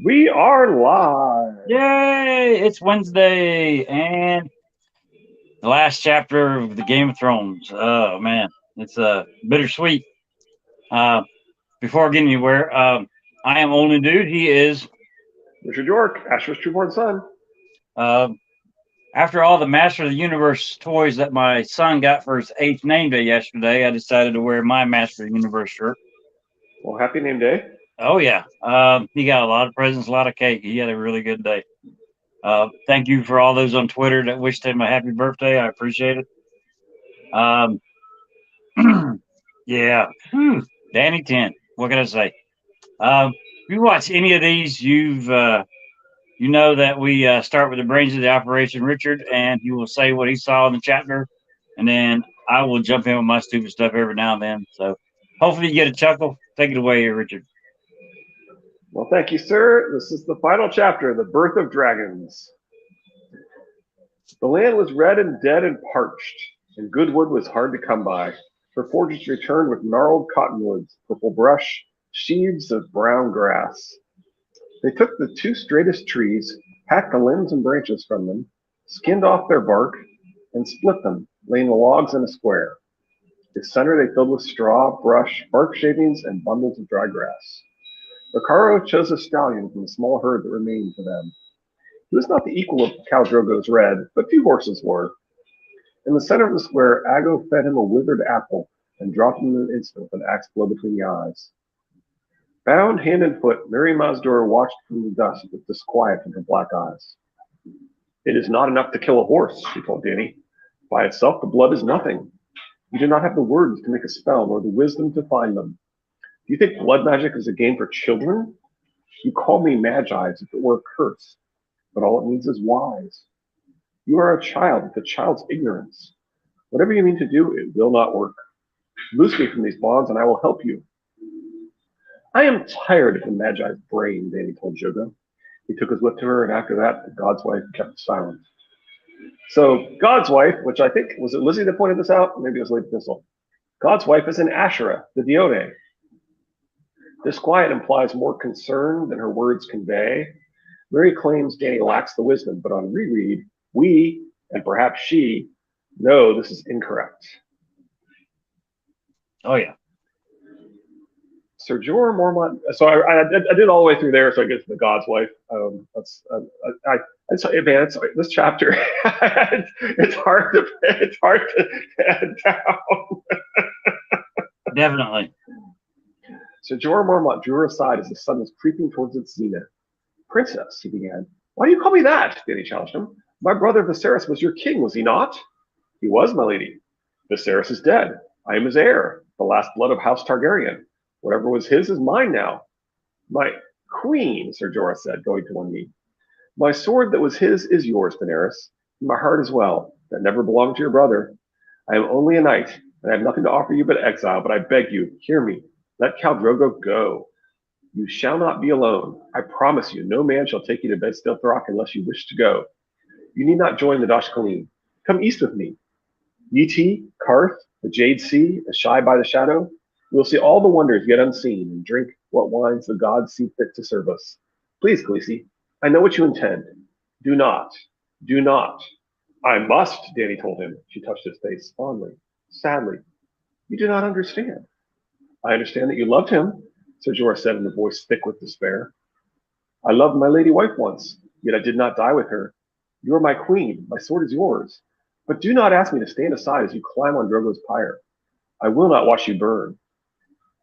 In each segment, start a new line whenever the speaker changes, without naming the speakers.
We are live.
Yay! It's Wednesday and the last chapter of the Game of Thrones. Oh man, it's bittersweet. Uh, before getting anywhere, I am only dude. He is.
Richard York, Asher's Trueborn son.
Uh, After all the Master of the Universe toys that my son got for his 8th name day yesterday, I decided to wear my Master of the Universe shirt.
Well, happy name day.
Oh yeah, he got a lot of presents, a lot of cake. He had a really good day. Thank you for all those on Twitter that wished him a happy birthday. I appreciate it. Um, yeah. Danny 10. What can I say? If you watch any of these, you know that we start with the brains of the operation, Richard, and he will say what he saw in the chapter, and then I will jump in with my stupid stuff every now and then. So hopefully you get a chuckle. Take it away here, Richard.
Well, thank you, sir. This is the final chapter, The Birth of Dragons. The land was red and dead and parched, and good wood was hard to come by. For forges returned with gnarled cottonwoods, purple brush, sheaves of brown grass. They took the two straightest trees, hacked the limbs and branches from them, skinned off their bark, and split them, laying the logs in a square. The center they filled with straw, brush, bark shavings, and bundles of dry grass. Recaro chose a stallion from the small herd that remained for them. He was not the equal of Khal Drogo's Red, but few horses were. In the center of the square, Aggo fed him a withered apple and dropped him in an instant with an axe blow between the eyes. Bound hand and foot, Mary Mazdur watched from the dust with disquiet in her black eyes. It is not enough to kill a horse, she told Dany. By itself, the blood is nothing. You do not have the words to make a spell, nor the wisdom to find them. Do you think blood magic is a game for children? You call me magi as if it were a curse, but all it means is wise. You are a child with a child's ignorance. Whatever you mean to do, it will not work. Loose me from these bonds, and I will help you. I am tired of the Magi's brain, Dany told Jogo. He took his whip to her, and after that, the God's wife kept silent. So, God's wife, which I think, was it Lizzie that pointed this out? Maybe it was Lady Thistle. God's wife is an Asherah, the Dione. This quiet implies more concern than her words convey. Mary claims Dany lacks the wisdom, but on reread, we, and perhaps she, know this is incorrect.
Oh yeah.
Sir Jorah Mormont. So I did all the way through there, so I get to the God's wife. This chapter. it's hard to head down.
Definitely.
Sir Jorah Mormont drew her aside as the sun was creeping towards its zenith. Princess, he began. Why do you call me that? Dany challenged him. My brother Viserys was your king, was he not? He was, my lady. Viserys is dead. I am his heir, the last blood of House Targaryen. Whatever was his is mine now. My queen, Sir Jorah said, going to one knee. My sword that was his is yours, Daenerys. My heart as well. That never belonged to your brother. I am only a knight, and I have nothing to offer you but exile, but I beg you, hear me. Let Khal Drogo go. You shall not be alone. I promise you, no man shall take you to Bedstead Rock unless you wish to go. You need not join the Dosh Khaleen. Come east with me. Yeti, Karth, the Jade Sea, Ashai by the Shadow. We'll see all the wonders yet unseen and drink what wines the gods see fit to serve us. Please, Khaleesi, I know what you intend. Do not. Do not. I must, Dany told him. She touched his face fondly, sadly. You do not understand. I understand that you loved him, Sir Jorah said in a voice thick with despair. I loved my lady wife once, yet I did not die with her. You are my queen. My sword is yours. But do not ask me to stand aside as you climb on Drogo's pyre. I will not watch you burn.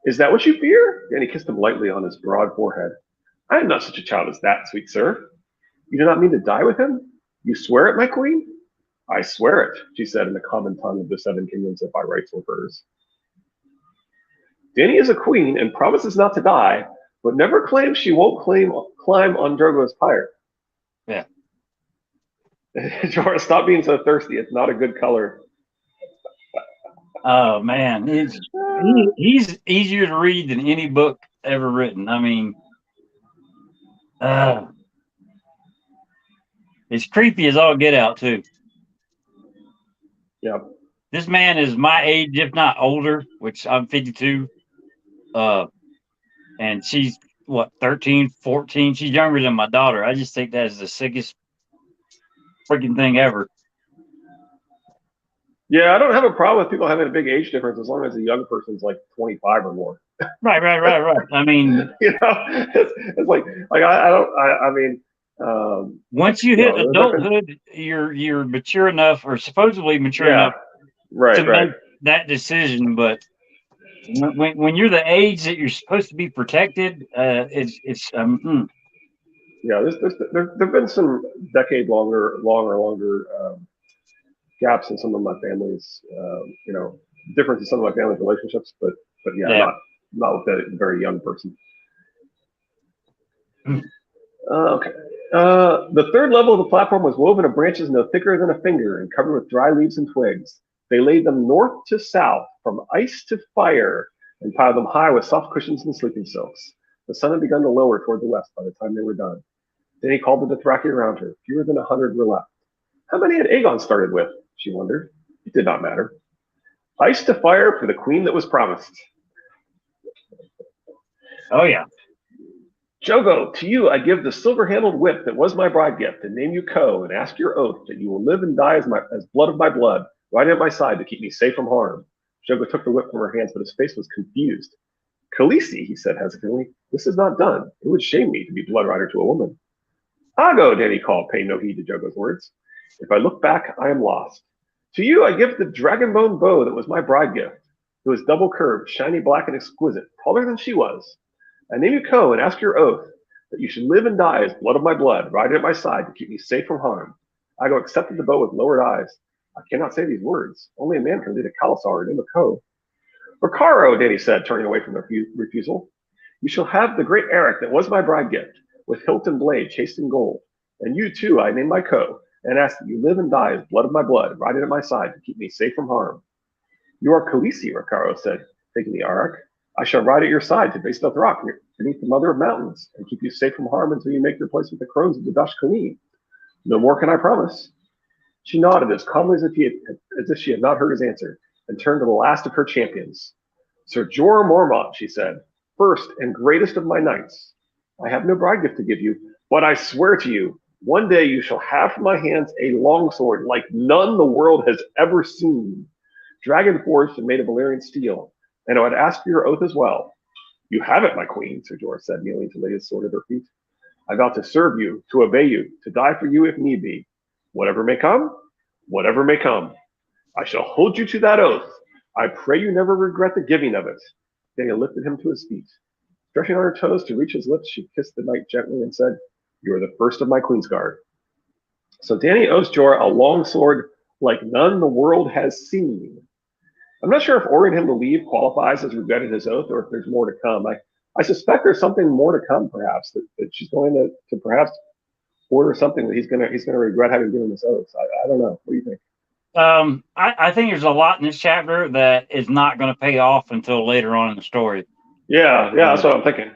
Is that what you fear? Dany kissed him lightly on his broad forehead. I am not such a child as that, sweet sir. You do not mean to die with him? You swear it, my queen? I swear it, she said in the common tongue of the Seven Kingdoms if by rights were hers. Dany is a queen and promises not to die, but never claims she won't climb on Drogo's pyre.
Yeah.
Jorah, stop being so thirsty. It's not a good color.
Oh man, he's easier to read than any book ever written. I mean, it's creepy as all get out too.
Yeah.
This man is my age, if not older, which I'm 52. And she's what, 13, 14. She's younger than my daughter. I just think that is the sickest freaking thing ever.
Yeah, I don't have a problem with people having a big age difference as long as the young person's like 25 or more.
Right. I mean,
It's like I mean,
once you hit
there's been,
adulthood, you're mature enough, or supposedly mature
yeah,
enough, to
right.
make that decision. But when you're the age that you're supposed to be protected, it's
Yeah, there've been some longer gaps in some of my family's, difference in some of my family's relationships, but yeah,
yeah.
not with a very young person.
Hmm.
Okay. The third level of the platform was woven of branches no thicker than a finger and covered with dry leaves and twigs. They laid them north to south, from ice to fire, and piled them high with soft cushions and sleeping silks. The sun had begun to lower toward the west by the time they were done. Then he called the Dothraki around her. Fewer than 100 were left. How many had Aegon started with? She wondered. It did not matter. Ice to fire for the queen that was promised.
Oh yeah.
Jogo, to you I give the silver-handled whip that was my bride gift, and name you Co, and ask your oath that you will live and die as blood of my blood, right at my side to keep me safe from harm. Jogo took the whip from her hands, but his face was confused. Khaleesi, he said hesitantly, this is not done. It would shame me to be blood rider to a woman. AGoT Dany called, paying no heed to Jogo's words. If I look back, I am lost. To you I give the dragonbone bow that was my bride gift. It was double curved, shiny black and exquisite, taller than she was. I name you Co and ask your oath that you should live and die as blood of my blood, riding at my side to keep me safe from harm. AGoT accepted the bow with lowered eyes. I cannot say these words. Only a man can lead a Khalasar and name a Co. Ricaro, Dany said, turning away from the refusal. You shall have the great Eric that was my bride gift, with hilt and blade chased in gold. And you too I name my Co, and ask that you live and die as blood of my blood, riding at my side to keep me safe from harm. You are Khaleesi, Ricaro said, taking the Arak. I shall ride at your side to base Dothrak beneath the mother of mountains, and keep you safe from harm until you make your place with the crones of the Dash Khani. No more can I promise. She nodded as calmly as if she had not heard his answer, and turned to the last of her champions. Sir Jorah Mormont, she said, first and greatest of my knights. I have no bride gift to give you, but I swear to you, one day you shall have from my hands a longsword like none the world has ever seen, dragon forged and made of Valyrian steel, and I would ask for your oath as well. You have it, my queen, Sir Jorah said, kneeling to lay his sword at her feet. I vow to serve you, to obey you, to die for you if need be. Whatever may come, whatever may come. I shall hold you to that oath. I pray you never regret the giving of it. Dany lifted him to his feet. Stretching on her toes to reach his lips, she kissed the knight gently and said, You are the first of my queen's guard. So Dany owes Jorah a long sword like none the world has seen. I'm not sure if ordering him to leave qualifies as regretting his oath or if there's more to come. I suspect there's something more to come, perhaps, that she's going to perhaps order something that he's gonna regret having given this oath. I don't know. What do you think?
I think there's a lot in this chapter that is not going to pay off until later on in the story.
Yeah, that's what I'm thinking.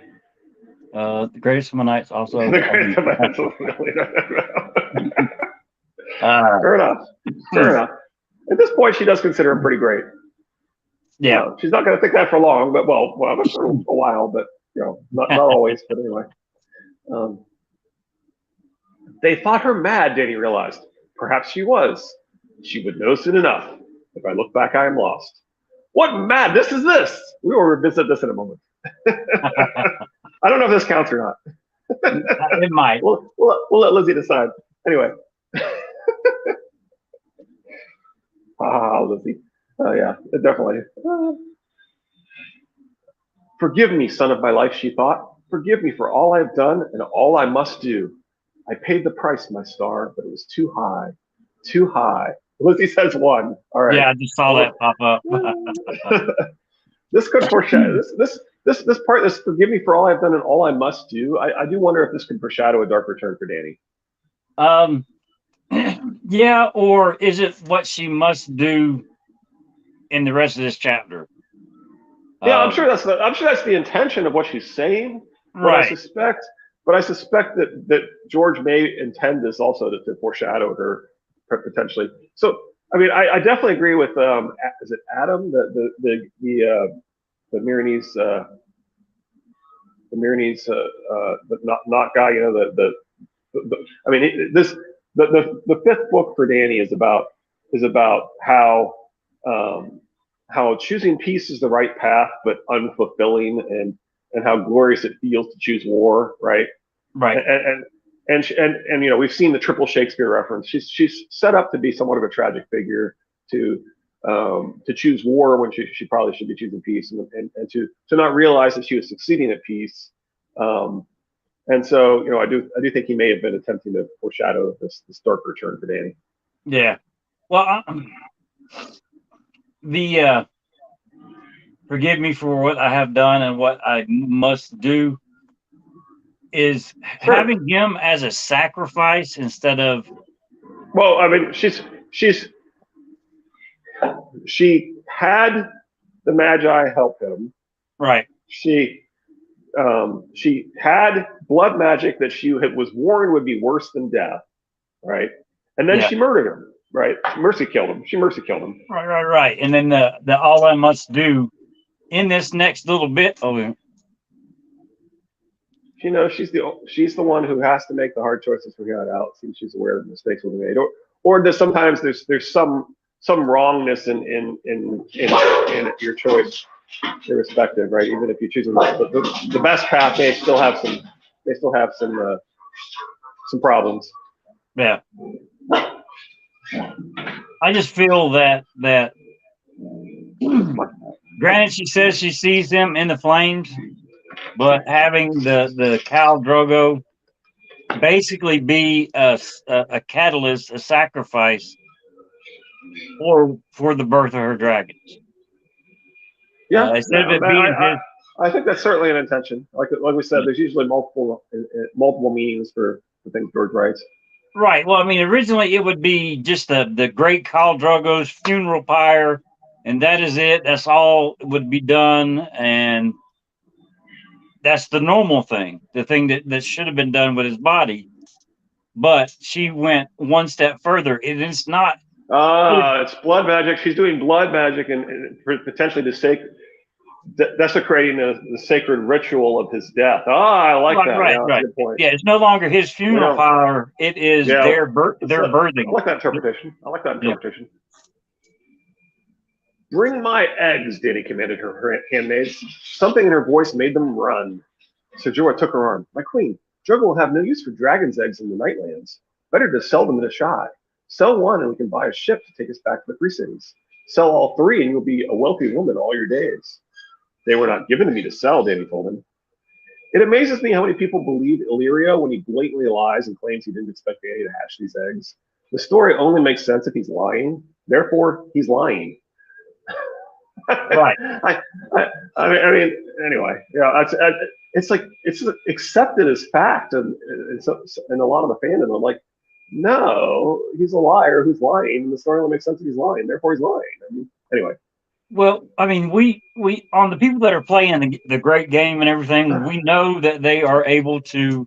The greatest of my knights also.
Fair enough. Fair enough. At this point, she does consider him pretty great.
Yeah.
She's not going to think that for long, but well, for a while, but not always. But anyway, they thought her mad. Dany realized. Perhaps she was. She would know soon enough. If I look back, I am lost. What madness is this? We will revisit this in a moment. I don't know if this counts or not.
It might.
We'll let Lizzie decide. Anyway. Lizzie. Oh, yeah, definitely. Forgive me, son of my life, she thought. Forgive me for all I have done and all I must do. I paid the price, my star, but it was too high. Too high. Lizzie says one. All right.
Yeah, I just saw that pop up.
This could foreshadow this part. This forgive me for all I've done and all I must do. I do wonder if this could foreshadow a dark return for Dany.
Yeah, or is it what she must do in the rest of this chapter?
Yeah, I'm sure that's the intention of what she's saying. But
right.
I suspect that George may intend this also to foreshadow her potentially. So I mean, I definitely agree with is it Adam the Myronese the Myronese, the not guy. You know, I mean, the fifth book for Dany is about how choosing peace is the right path, but unfulfilling, and how glorious it feels to choose war, right?
Right.
And you know, we've seen the triple Shakespeare reference. She's set up to be somewhat of a tragic figure to choose war when she probably should be choosing peace, and to not realize that she was succeeding at peace. And so, you know, I do think he may have been attempting to foreshadow this darker turn for Dany.
Yeah. Well, forgive me for what I have done and what I must do is
Sure.
having him as a sacrifice instead of.
Well, I mean, she had the Magi help him.
Right.
She had blood magic that she was warned would be worse than death, right? And then she murdered him, right? Mercy killed him. She mercy killed him.
Right. And then the all I must do in this next little bit. Oh,
she knows she's the one who has to make the hard choices from here on out, since she's aware that mistakes will be made, or there's sometimes there's some wrongness in your choice, irrespective, right? Even if you choose the best path, they still have some problems.
Yeah. I just feel that granted, she says she sees him in the flames, but having the Khal Drogo basically be a catalyst, a sacrifice for the birth of her dragons.
Yeah,
instead of it being
I think that's certainly an intention. Like we said, there's usually multiple meanings for things George writes.
Right. Well, I mean, originally it would be just the great Khal Drogo's funeral pyre, and that is it. That's all would be done, and that's the normal thing, the thing that should have been done with his body. But she went one step further. It's not.
It's blood magic. She's doing blood magic and potentially desecrating the sacred ritual of his death. I like that.
Right.
Yeah, that's a good point.
Yeah, it's no longer his funeral pyre. It is their birthing.
I like that interpretation. Yeah. Bring my eggs, Dany commanded her handmaids. Something in her voice made them run. Sir Jorah took her arm. My queen, Drogo will have no use for dragon's eggs in the Nightlands. Better to sell them in a shy. Sell one and we can buy a ship to take us back to the Free Cities. Sell all three and you'll be a wealthy woman all your days. They were not given to me to sell, Dany told him. It amazes me how many people believe Illyrio when he blatantly lies and claims he didn't expect Dany to hatch these eggs. The story only makes sense if he's lying. Therefore, he's lying.
Right.
I mean, anyway, yeah, it's like it's accepted as fact, and a lot of the fandom are like, no, he's a liar who's lying, and the story only makes sense if he's lying. Therefore, he's lying. I mean, anyway.
Well, I mean, we on the people that are playing the great game and everything, we know that they are able to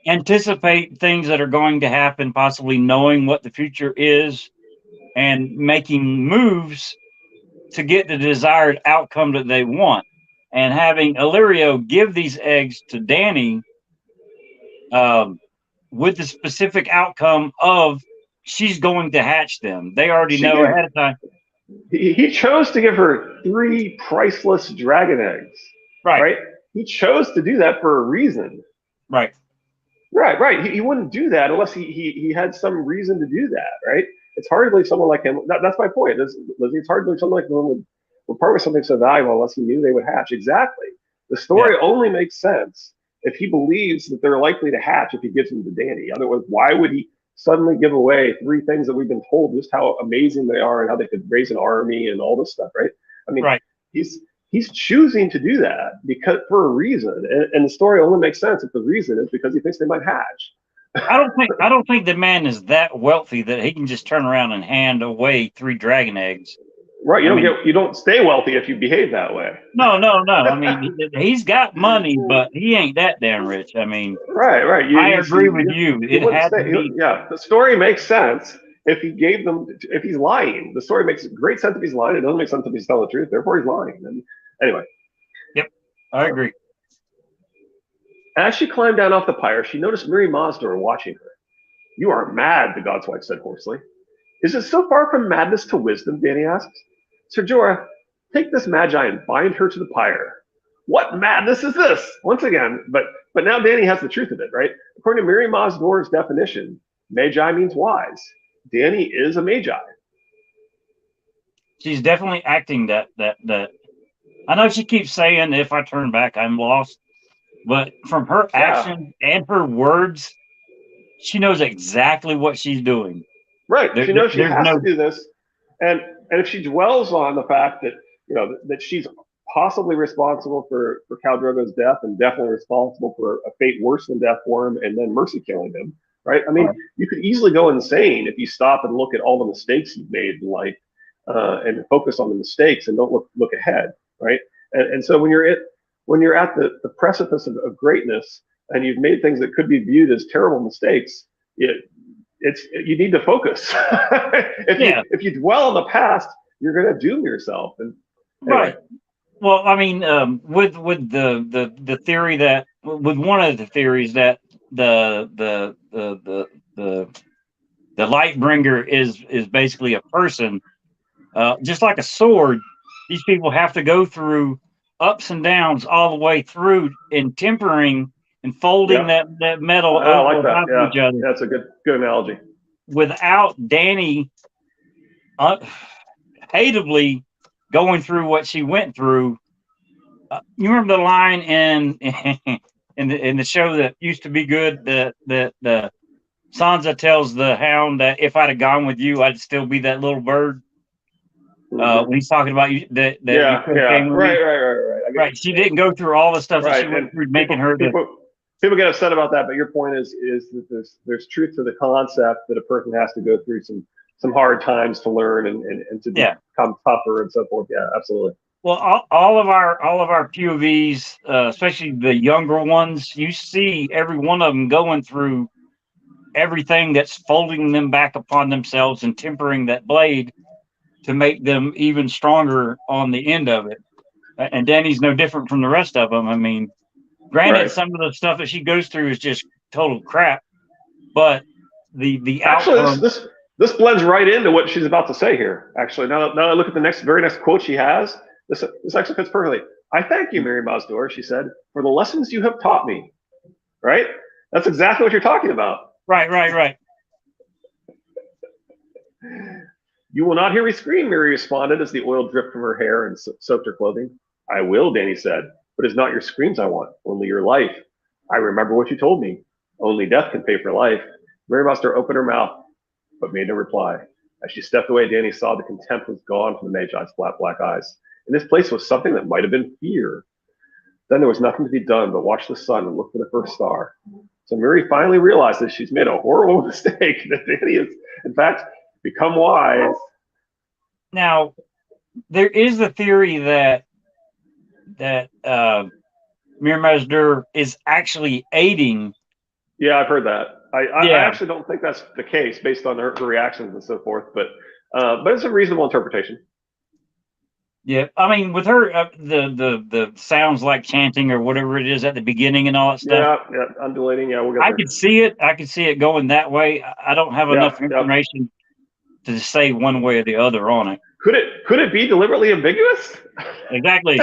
anticipate things that are going to happen, possibly knowing what the future is and making moves to get the desired outcome that they want. And having Illyrio give these eggs to Dany with the specific outcome of she's going to hatch them. They already know ahead of time.
He chose to give her 3 priceless dragon eggs. Right? He chose to do that for a reason.
Right.
He wouldn't do that unless he had some reason to do that, right? It's hard to believe someone like him. That's my point. It's hard to believe someone like him would part with something so valuable unless he knew they would hatch. Exactly. The story only makes sense if he believes that they're likely to hatch if he gives them to Dany. Otherwise, why would he suddenly give away 3 things that we've been told just how amazing they are and how they could raise an army and all this stuff, right? I mean, he's choosing to do that because for a reason, and the story only makes sense if the reason is because he thinks they might hatch.
I don't think the man is that wealthy that he can just turn around and hand away 3 dragon eggs.
Right, you don't stay wealthy if you behave that way.
No. I mean, he's got money, but he ain't that damn rich. I mean,
right.
I agree with you. It had to be.
Yeah, the story makes sense if he gave them. If he's lying, the story makes great sense if he's lying. It doesn't make sense if he's telling the truth. Therefore, he's lying. And anyway.
Yep, I agree.
As she climbed down off the pyre, she noticed Miri Mazdor watching her. You are mad, the god's wife said hoarsely. Is it so far from madness to wisdom? Dany asked. Sir Jorah, take this magi and bind her to the pyre. What madness is this? Once again, but now Dany has the truth of it, right? According to Miri Mazdor's definition, magi means wise. Dany is a magi.
She's definitely acting that. I know she keeps saying, if I turn back, I'm lost. But from her actions and her words, she knows exactly what she's doing.
Right. She knows she has to do this. And if she dwells on the fact that, that she's possibly responsible for Khal Drogo's death and definitely responsible for a fate worse than death for him and then mercy killing him, right? I mean, you could easily go insane if you stop and look at all the mistakes you've made in life and focus on the mistakes and don't look ahead, right? And so when you're at the precipice of greatness and you've made things that could be viewed as terrible mistakes, you need to focus. If you dwell on the past, you're going to doom yourself. And anyway.
Right. Well, I mean, with the theory that with one of the theories that the Lightbringer is basically a person, just like a sword. These people have to go through ups and downs all the way through in tempering and folding that metal over top of each other.
That's a good analogy.
Without Dany hateably going through what she went through, you remember the line in the show that used to be good that Sansa tells the Hound that if I'd have gone with you, I'd still be that little bird. When he's talking about you, right. She didn't go through all the stuff that she went through, making her.
People get upset about that, but your point is that there's truth to the concept that a person has to go through some hard times to learn and to become tougher and so forth. Yeah, absolutely.
Well, all of our POVs, especially the younger ones, you see every one of them going through everything that's folding them back upon themselves and tempering that blade to make them even stronger on the end of it. And Dany's no different from the rest of them. I mean, granted, some of the stuff that she goes through is just total crap, but the outcome.
This blends right into what she's about to say here. Actually, now I look at the very next quote she has. This actually fits perfectly. I thank you, Miri Mazdor, she said, for the lessons you have taught me. Right? That's exactly what you're talking about.
Right.
You will not hear me scream, Miri responded as the oil dripped from her hair and soaked her clothing. I will, Dany said, but it's not your screams I want, only your life. I remember what you told me. Only death can pay for life. Miri Mazdor opened her mouth, but made no reply. As she stepped away, Dany saw the contempt was gone from the Magi's flat black eyes. In this place was something that might have been fear. Then there was nothing to be done but watch the sun and look for the first star. So Miri finally realized that she's made a horrible mistake, that Dany has, in fact, become wise.
Now, there is the theory that Miri Mazdor is actually aiding.
Yeah, I've heard that. I actually don't think that's the case based on her reactions and so forth, but it's a reasonable interpretation.
Yeah, I mean, with her, the sounds like chanting or whatever it is at the beginning and all that stuff.
Yeah, undulating. Yeah, we'll get
there. I could see it going that way. I don't have enough information to say one way or the other on it.
Could it be deliberately ambiguous?
Exactly.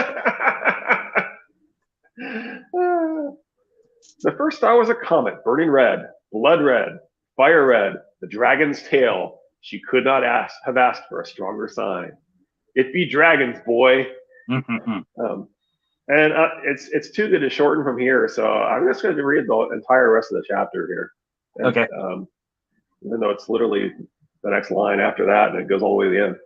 The first star was a comet, burning red, blood red, fire red, the dragon's tail. She could not have asked for a stronger sign. It be dragons, boy. And it's too good to shorten from here, so I'm just going to read the entire rest of the chapter here. And,
okay.
Even though it's literally the next line after that, and it goes all the way to the end.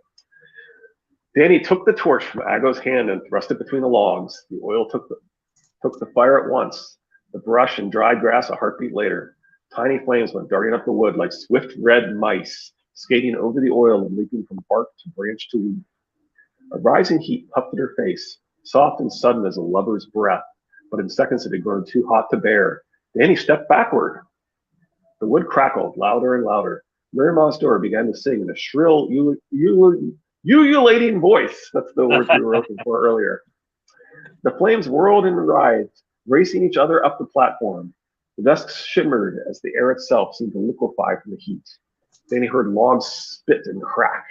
Dany took the torch from AGoT's hand and thrust it between the logs. The oil took the fire at once. The brush and dried grass a heartbeat later. Tiny flames went darting up the wood like swift red mice, skating over the oil and leaping from bark to branch to leaf. A rising heat puffed at her face, soft and sudden as a lover's breath, but in seconds it had grown too hot to bear. Dany stepped backward. The wood crackled louder and louder. Miri Mazdor began to sing in a shrill, ululating voice. That's the word we were looking for earlier. The flames whirled and writhed, racing each other up the platform. The dust shimmered as the air itself seemed to liquefy from the heat. Dany heard logs spit and crack.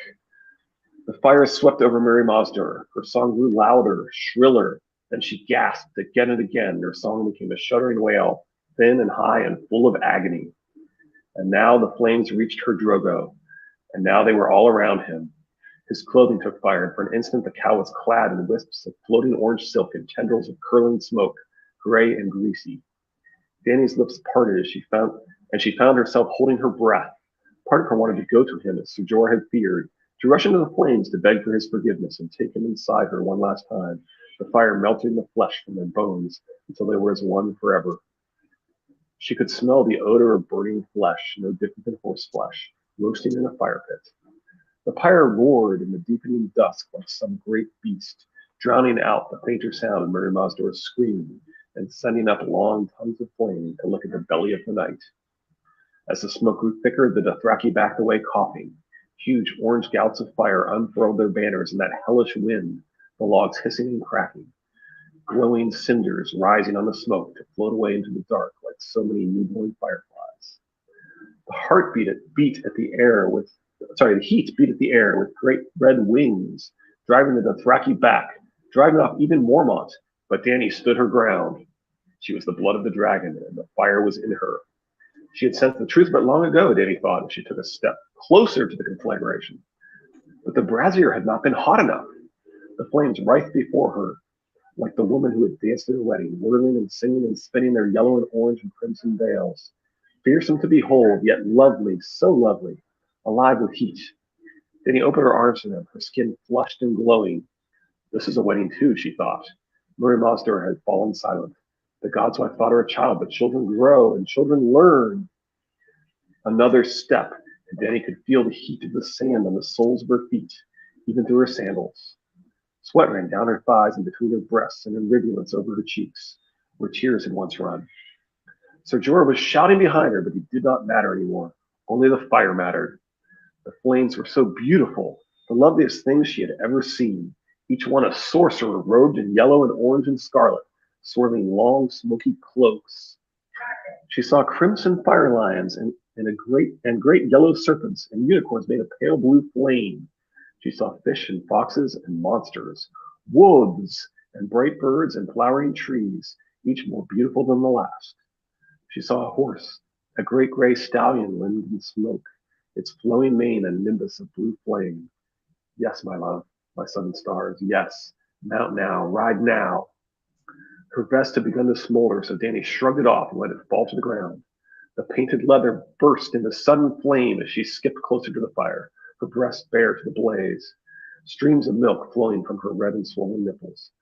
The fire swept over Mary Mosdor. Her song grew louder, shriller, and she gasped again and again. Her song became a shuddering wail, thin and high and full of agony. And now the flames reached her Drogo, and now they were all around him. His clothing took fire, and for an instant the cow was clad in wisps of floating orange silk and tendrils of curling smoke, gray and greasy. Dany's lips parted as she found herself holding her breath. Part of her wanted to go to him as Ser Jorah had feared, to rush into the flames to beg for his forgiveness and take him inside her one last time, the fire melting the flesh from their bones until they were as one forever. She could smell the odor of burning flesh, no different than horse flesh, roasting in a fire pit. The pyre roared in the deepening dusk like some great beast, drowning out the fainter sound of Mary Mosdor's scream and sending up long tongues of flame to lick at the belly of the night. As the smoke grew thicker, the Dothraki backed away coughing. Huge orange gouts of fire unfurled their banners in that hellish wind, the logs hissing and cracking. Glowing cinders rising on the smoke to float away into the dark like so many newborn fireflies. The heat beat at the air with great red wings, driving the Dothraki back, driving off even Mormont, but Dany stood her ground. She was the blood of the dragon, and the fire was in her. She had sensed the truth but long ago, Dany thought, as she took a step closer to the conflagration. But the brazier had not been hot enough. The flames writhed before her, like the woman who had danced at her wedding, whirling and singing and spinning their yellow and orange and crimson veils. Fearsome to behold, yet lovely, so lovely, alive with heat. Dany opened her arms to them, her skin flushed and glowing. This is a wedding too, she thought. Mary Mosdor had fallen silent. The gods might thought her a child, but children grow and children learn. Another step, and Dany could feel the heat of the sand on the soles of her feet, even through her sandals. Sweat ran down her thighs and between her breasts and in rivulets over her cheeks, where tears had once run. Ser Jorah was shouting behind her, but he did not matter anymore. Only the fire mattered. The flames were so beautiful, the loveliest things she had ever seen, each one a sorcerer robed in yellow and orange and scarlet, swirling long, smoky cloaks. She saw crimson fire lions and great yellow serpents and unicorns made of pale blue flame. She saw fish and foxes and monsters, wolves and bright birds and flowering trees, each more beautiful than the last. She saw a horse, a great gray stallion limned in smoke, its flowing mane a nimbus of blue flame. Yes, my love, my sun and stars, yes, mount now, ride now. Her vest had begun to smolder, so Dany shrugged it off and let it fall to the ground. The painted leather burst into sudden flame as she skipped closer to the fire, her breast bare to the blaze, streams of milk flowing from her red and swollen nipples.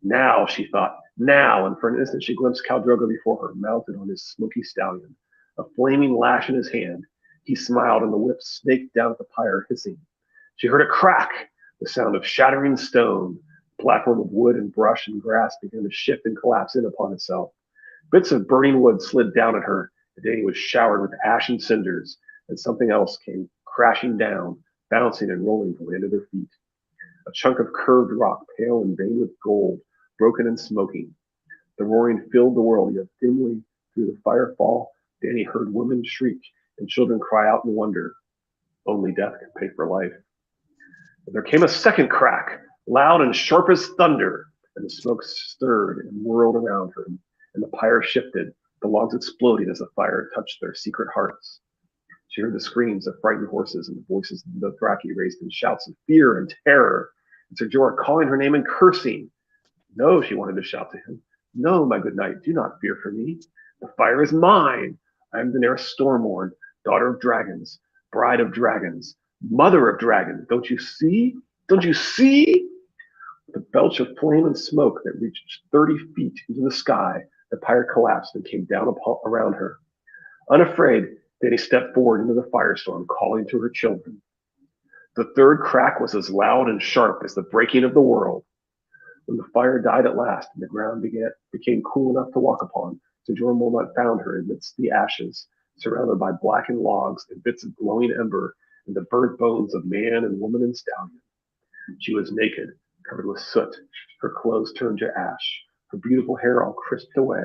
Now, she thought, now, and for an instant she glimpsed Khal Drogo before her, mounted on his smoky stallion, a flaming lash in his hand. He smiled, and the whip snaked down at the pyre, hissing. She heard a crack, the sound of shattering stone. The platform of wood and brush and grass began to shift and collapse in upon itself. Bits of burning wood slid down at her, and Dany was showered with ash and cinders, and something else came crashing down, bouncing and rolling to land at her feet. A chunk of curved rock, pale and veined with gold, broken and smoking. The roaring filled the world, yet dimly through the firefall, Dany heard women shriek and children cry out in wonder. Only death can pay for life. And there came a second crack, loud and sharp as thunder, and the smoke stirred and whirled around her, and the pyre shifted, the logs exploding as the fire touched their secret hearts. She heard the screams of frightened horses and the voices of the Dothraki raised in shouts of fear and terror, and Ser Jorah calling her name and cursing. No, she wanted to shout to him. No, my good knight, do not fear for me. The fire is mine. I am Daenerys Stormborn, daughter of dragons, bride of dragons, mother of dragons. Don't you see? Don't you see? With a belch of flame and smoke that reached 30 feet into the sky, the pyre collapsed and came down around her. Unafraid, Dany stepped forward into the firestorm, calling to her children. The third crack was as loud and sharp as the breaking of the world. When the fire died at last and the ground became cool enough to walk upon, Ser Jorah Mormont found her amidst the ashes, surrounded by blackened logs and bits of glowing ember and the burnt bones of man and woman and stallion. She was naked, covered with soot, her clothes turned to ash, her beautiful hair all crisped away,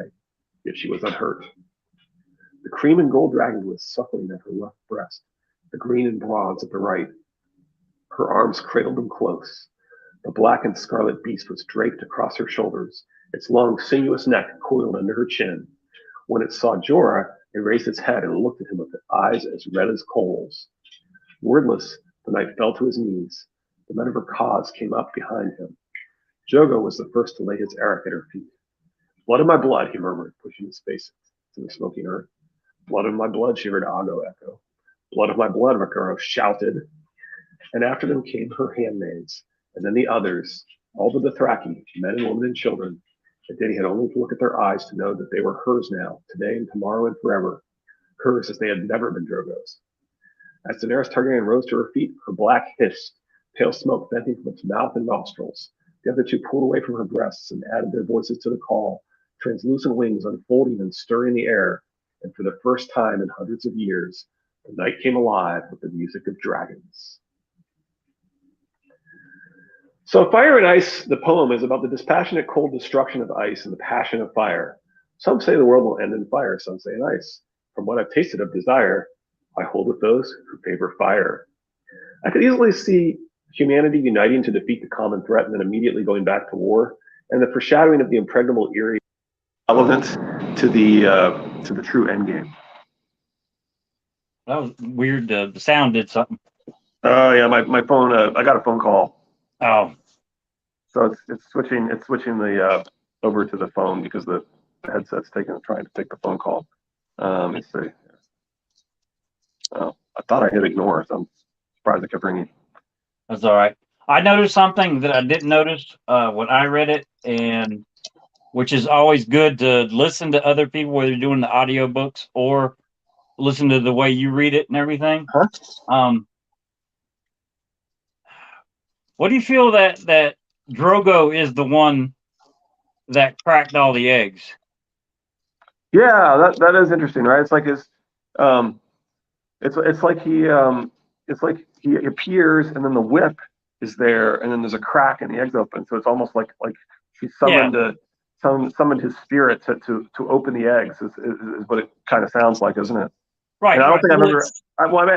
yet she was unhurt. The cream and gold dragon was suckling at her left breast, the green and bronze at the right. Her arms cradled him close. The black and scarlet beast was draped across her shoulders, its long, sinuous neck coiled under her chin. When it saw Jorah, it raised its head and looked at him with eyes as red as coals. Wordless, the knight fell to his knees. The men of her cause came up behind him. Jogo was the first to lay his eric at her feet. Blood of my blood, he murmured, pushing his face to the smoking earth. Blood of my blood, she heard Aggo echo. Blood of my blood, Rakuro shouted. And after them came her handmaids, and then the others, all the Dothraki, men and women and children. And Dany had only to look at their eyes to know that they were hers now, today and tomorrow and forever. Hers as they had never been Drogo's. As Daenerys Targaryen rose to her feet, her black hissed, pale smoke venting from its mouth and nostrils. The other two pulled away from her breasts and added their voices to the call, translucent wings unfolding and stirring the air. And for the first time in hundreds of years, the night came alive with the music of dragons. So Fire and Ice, the poem, is about the dispassionate cold destruction of ice and the passion of fire. Some say the world will end in fire, some say in ice. From what I've tasted of desire, I hold with those who favor fire. I could easily see humanity uniting to defeat the common threat and then immediately going back to war, and the foreshadowing of the impregnable eerie relevant to the true endgame.
That was weird. The sound did something.
Oh yeah, my phone. I got a phone call.
Oh,
so it's switching the over to the phone because the headset's trying to take the phone call. Let's see. Oh, I thought I hit ignore, so I'm surprised it kept ringing.
that's all right. I noticed something that I didn't notice when I read it, and which is always good to listen to other people, whether you're doing the audiobooks or listen to the way you read it and everything.
Huh?
What do you feel that Drogo is the one that cracked all the eggs?
Yeah, that is interesting, right? It's like his, it's like he appears and then the whip is there and then there's a crack and the eggs open. So it's almost like he summoned his spirit to open the eggs is what it kind of sounds like, isn't it?
Right.
And I don't think
well,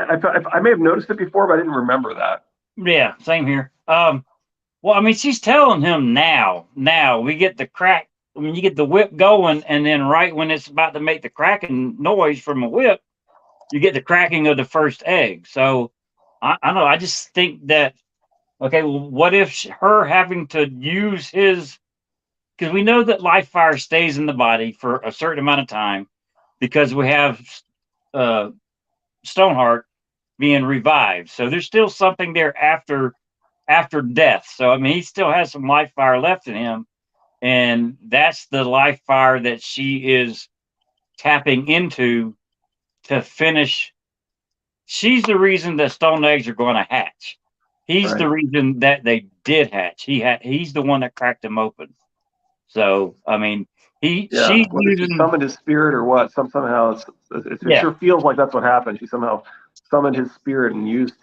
I may have noticed it before, but I didn't remember that.
Yeah, same here. Well, I mean, she's telling him now we get the crack. I mean, you get the whip going, and then right when it's about to make the cracking noise from a whip, you get the cracking of the first egg. So I don't know. I just think that, okay, well, what if her having to use his, because we know that life fire stays in the body for a certain amount of time because we have Stoneheart being revived. So there's still something there after death. So I mean, he still has some life fire left in him, and that's the life fire that she is tapping into to finish. She's the reason that stone eggs are going to hatch. He's
Right.
the reason that they did hatch. He's the one that cracked them open. So I mean, she's
using, she summoned his spirit or what? Somehow it sure feels like that's what happened. She somehow summoned his spirit and used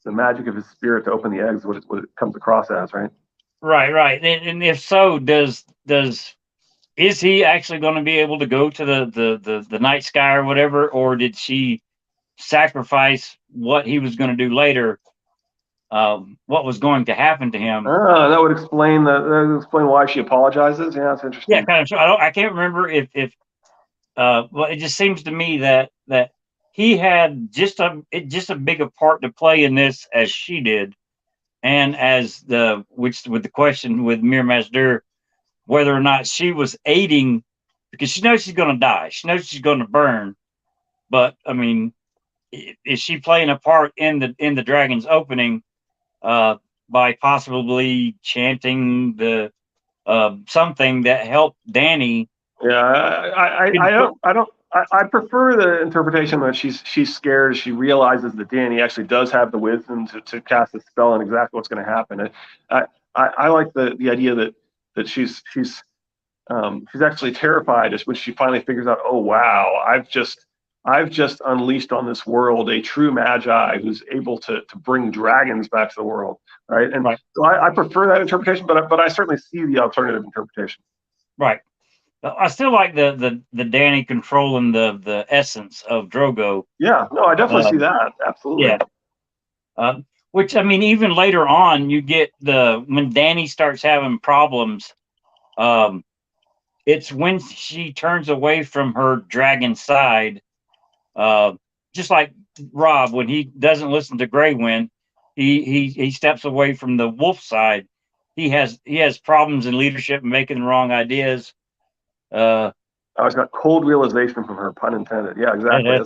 the magic of his spirit to open the eggs. What it comes across as, right?
Right. And if so, is he actually going to be able to go to the night sky or whatever, or did she sacrifice what he was going to do later? What was going to happen to him?
That would explain why she apologizes. Yeah, that's interesting.
Yeah, kind of. I can't remember if well, it just seems to me that he had just a bigger part to play in this as she did, and as with the question with Mir Mazdur, whether or not she was aiding, because she knows she's going to die, she knows she's going to burn, but I mean, is she playing a part in the dragon's opening by possibly chanting the something that helped Dany?
Yeah, I prefer the interpretation that she's scared. She realizes that Dany actually does have the wisdom to cast a spell and exactly what's going to happen. I like the idea that she's actually terrified when she finally figures out, oh wow, I've just unleashed on this world a true magi who's able to bring dragons back to the world, right? And so I prefer that interpretation, but I certainly see the alternative interpretation.
Right. I still like the Dany controlling the essence of Drogo.
Yeah, no, I definitely see
Um,
that. Absolutely.
yeah. Which I mean, even later on, you get when Dany starts having problems. Um, it's when she turns away from her dragon side. Uh, just like Rob, when he doesn't listen to Grey Wind, he steps away from the wolf side. He has problems in leadership and making the wrong ideas. Uh,
I was got cold realization from her, pun intended. Yeah, exactly.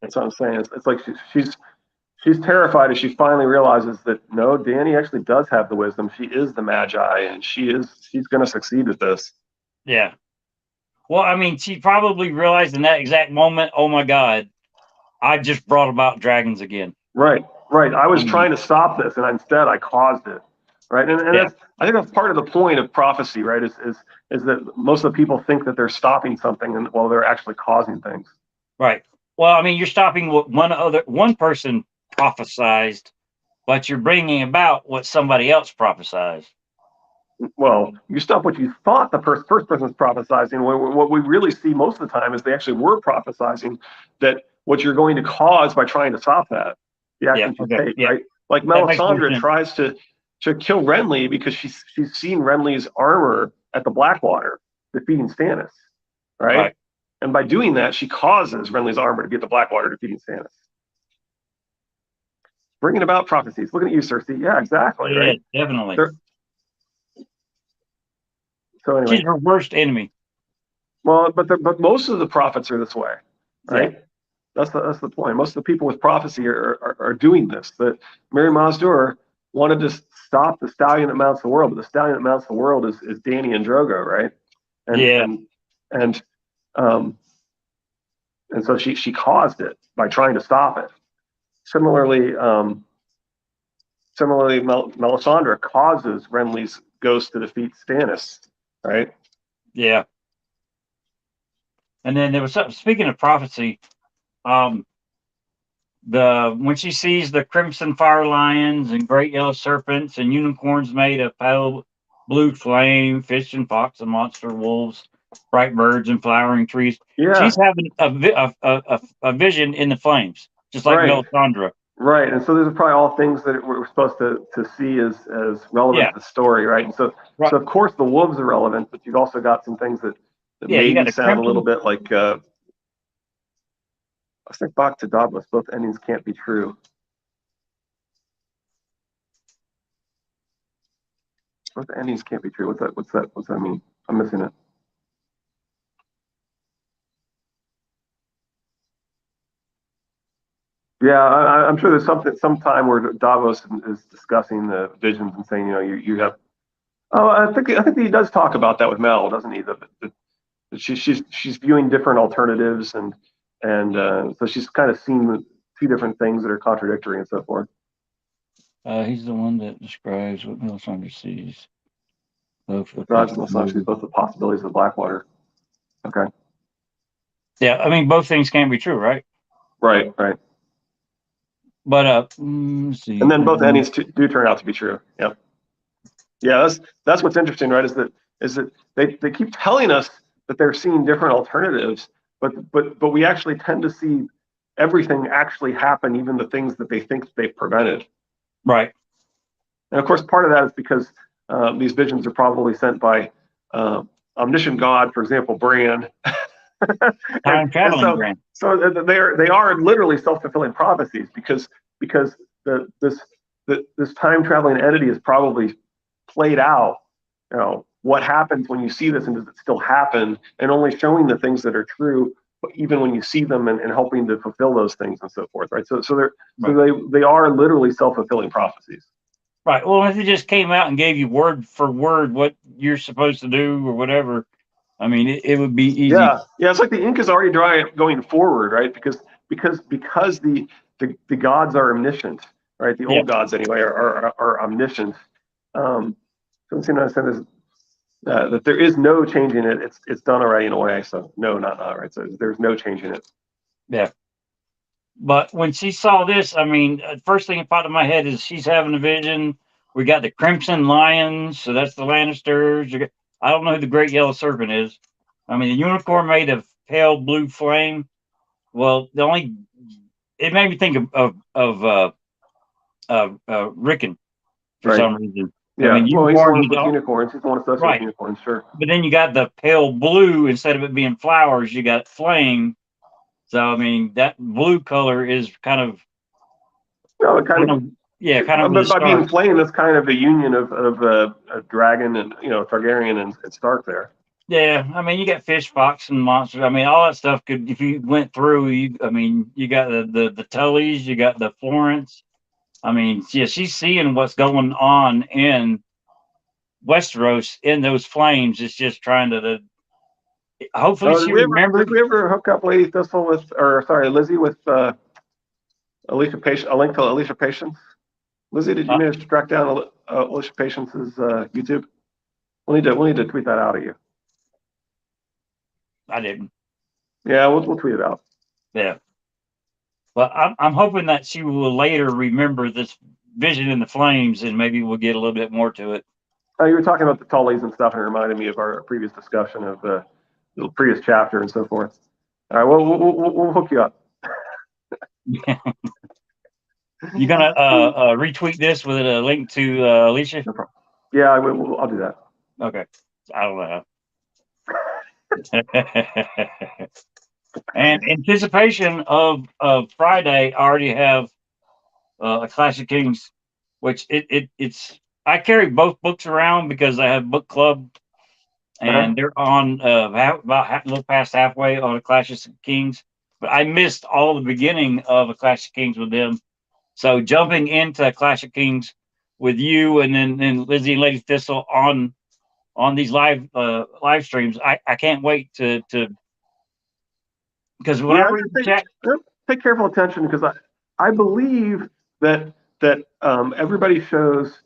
That's what I'm saying. It's like she's terrified as she finally realizes that no, Dany actually does have the wisdom. She is the Magi, and she's going to succeed at this.
yeah. Well, I mean, she probably realized in that exact moment, oh my God, I just brought about dragons again.
Right, right. I
I
was
mean,
trying to stop this, and instead I caused it. Right, and
yeah,
that's I think that's part of the point of prophecy. Right, is that most of the people think that they're stopping something, and while they're actually causing things.
right. Well, I mean, you're stopping what one person prophesized, but you're bringing about what somebody else prophesized.
Well, you stop what you thought the first person was prophesizing. What we really see most of the time is they actually were prophesizing that what you're going to cause by trying to stop that, the
Yeah.
actions you
Okay.
take,
Yeah.
right? Like
That makes more
Melisandre
sense.
tries to kill Renly because she's seen Renly's armor at the Blackwater defeating Stannis, right?
Right.
And by doing that, she causes Renly's armor to be at the Blackwater defeating Stannis, bringing about prophecies. Looking at you, Cersei. Yeah, exactly,
Yeah.
right?
Definitely.
They're, so anyway,
She's her worst enemy.
well, but most of the prophets are this way,
Yeah.
right? That's the point. Most of the people with prophecy are doing this. That Mary Mazdur wanted to stop the stallion that mounts the world, but the stallion that mounts the world is Dany and Drogo, right? And
Yeah.
and and um and so she caused it by trying to stop it. Similarly, Melisandre causes Renly's ghost to defeat Stannis, right?
Yeah. And then there was something. Speaking of prophecy, um, the when she sees the crimson fire lions and great yellow serpents and unicorns made of pale blue flame, fish and fox and monster wolves, bright birds and flowering trees,
Yeah,
she's having a vision in the flames, just like
right.
Melisandre.
Right, and so these are probably all things that we're supposed to see as relevant
Yeah,
to the story, right? And
right.
so of course the wolves are relevant, but you've also got some things that
Yeah, you
maybe
got the
sound a little
crimson.
bit like I think back to Davos. Both endings can't be true. Both endings can't be true. What's that mean? I'm missing it. Yeah, I'm sure there's some time where Davos is discussing the visions and saying, you have. Oh, I think he does talk about that with Mel, doesn't he? She's viewing different alternatives and so she's kind of seen two different things that are contradictory and so forth.
He's the one that describes what Melisandre sees. Both the
Besides, she's
possibilities.
both the possibilities of Blackwater. Okay,
Yeah, I mean both things can be true, right?
right.
But let's
And
see.
then both endings do turn out to be true. Yeah, yeah. That's what's interesting, right? Is that they keep telling us that they're seeing different alternatives, but we actually tend to see everything actually happen, even the things that they think they've prevented.
Right.
And of course, part of that is because these visions are probably sent by omniscient God, for example, Bran, and
Time
and
traveling
so
grant.
so they are literally self-fulfilling prophecies because this time traveling entity is probably played out. What happens when you see this, and does it still happen? And only showing the things that are true, but even when you see them and helping to fulfill those things and so forth, right? So
Right.
they are literally self-fulfilling prophecies.
Right. Well, if it just came out and gave you word for word what you're supposed to do or whatever, I mean, it would be easy.
Yeah. It's like the ink is already dry going forward, right? Because the gods are omniscient, right? The
Yeah.
old gods anyway are omniscient. Doesn't seem to understand this, that there is no changing it. It's done already in a way. So no, not right. So there's no changing it.
Yeah. But when she saw this, I mean, first thing that popped in my head is she's having a vision. We got the Crimson Lions, so that's the Lannisters. I don't know who the great yellow serpent is. I mean, the unicorn made of pale blue flame. Well, it made me think of Rickon for
Right.
some reason. I
Yeah.
mean,
Well, he's the
unicorn,
one with unicorns. He's the one associated with
right?
unicorns. Sure.
But then you got the pale blue instead of it being flowers, you got flame. So I mean, that blue color is
No, it kind
kind
of.
of yeah, kind of the
But by being
Stark.
flame, that's kind of a union of a dragon and Targaryen and Stark there.
Yeah, I mean, you got fish, fox, and monsters. I mean, all that stuff could, if you went through, I mean, you got the Tullys, you got the Florence. I mean, yeah, she's seeing what's going on in Westeros in those flames. It's just trying hopefully
Oh,
she remembered.
did we ever hook up Lady Thistle with, or sorry, Lizzie with Alicia Patience? A link to Alicia Patience. Lizzie, did you
Uh,
manage to track down Alicia Patience's YouTube? We'll need to tweet that out at you.
I didn't.
Yeah, we'll tweet it out.
Yeah. But I'm hoping that she will later remember this vision in the flames, and maybe we'll get a little bit more to it.
You were talking about the Tullys and stuff, and it reminded me of our previous discussion of the previous chapter and so forth. All right, we'll hook you up.
You gonna retweet this with a link to Alicia?
No problem. Yeah, I'll do that.
Okay. I don't know. And anticipation of Friday, I already have a Clash of Kings, which it's I carry both books around because I have book club, and they're on a little past halfway on a Clash of Kings. But I missed all the beginning of a Clash of Kings with them, so jumping into Clash of Kings with you and then Lizzie and Lady Thistle on these live streams, I can't wait to because when I read the chat,
pay careful attention because I believe that everybody shows,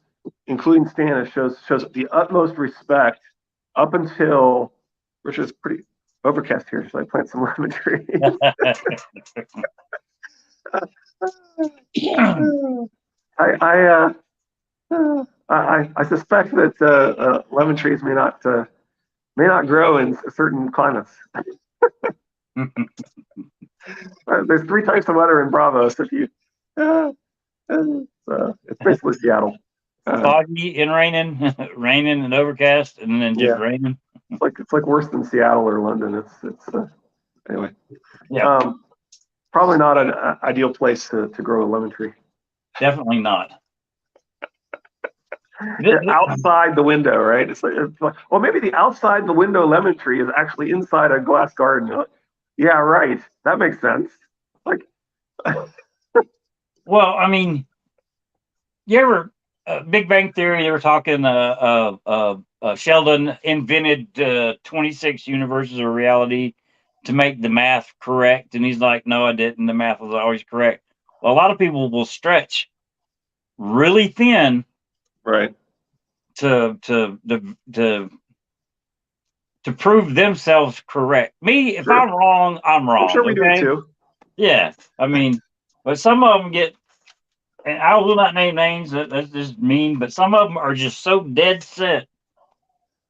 including Stannis, shows the utmost respect up until, which is pretty overcast here. Should I plant some lemon trees? I suspect that lemon trees may not grow in certain climates. There's 3 types of weather in Bravos. If you, it's basically Seattle.
Foggy and raining, raining and overcast, and then just raining.
It's like worse than Seattle or London. It's anyway.
Yeah.
Probably not an ideal place to grow a lemon tree.
Definitely not.
Outside the window, right? It's like, well, maybe the outside the window lemon tree is actually inside a glass garden. Yeah, right. That makes sense. Like,
well, I mean, you ever Big Bang Theory? They were talking. Sheldon invented 26 universes of reality to make the math correct, and he's like, "No, I didn't. The math was always correct." Well, a lot of people will stretch really thin,
right,
to prove themselves correct. Me, if I'm wrong, I'm wrong.
I'm sure we do it too.
Yeah, I mean, but some of them get, and I will not name names. That's just mean. But some of them are just so dead set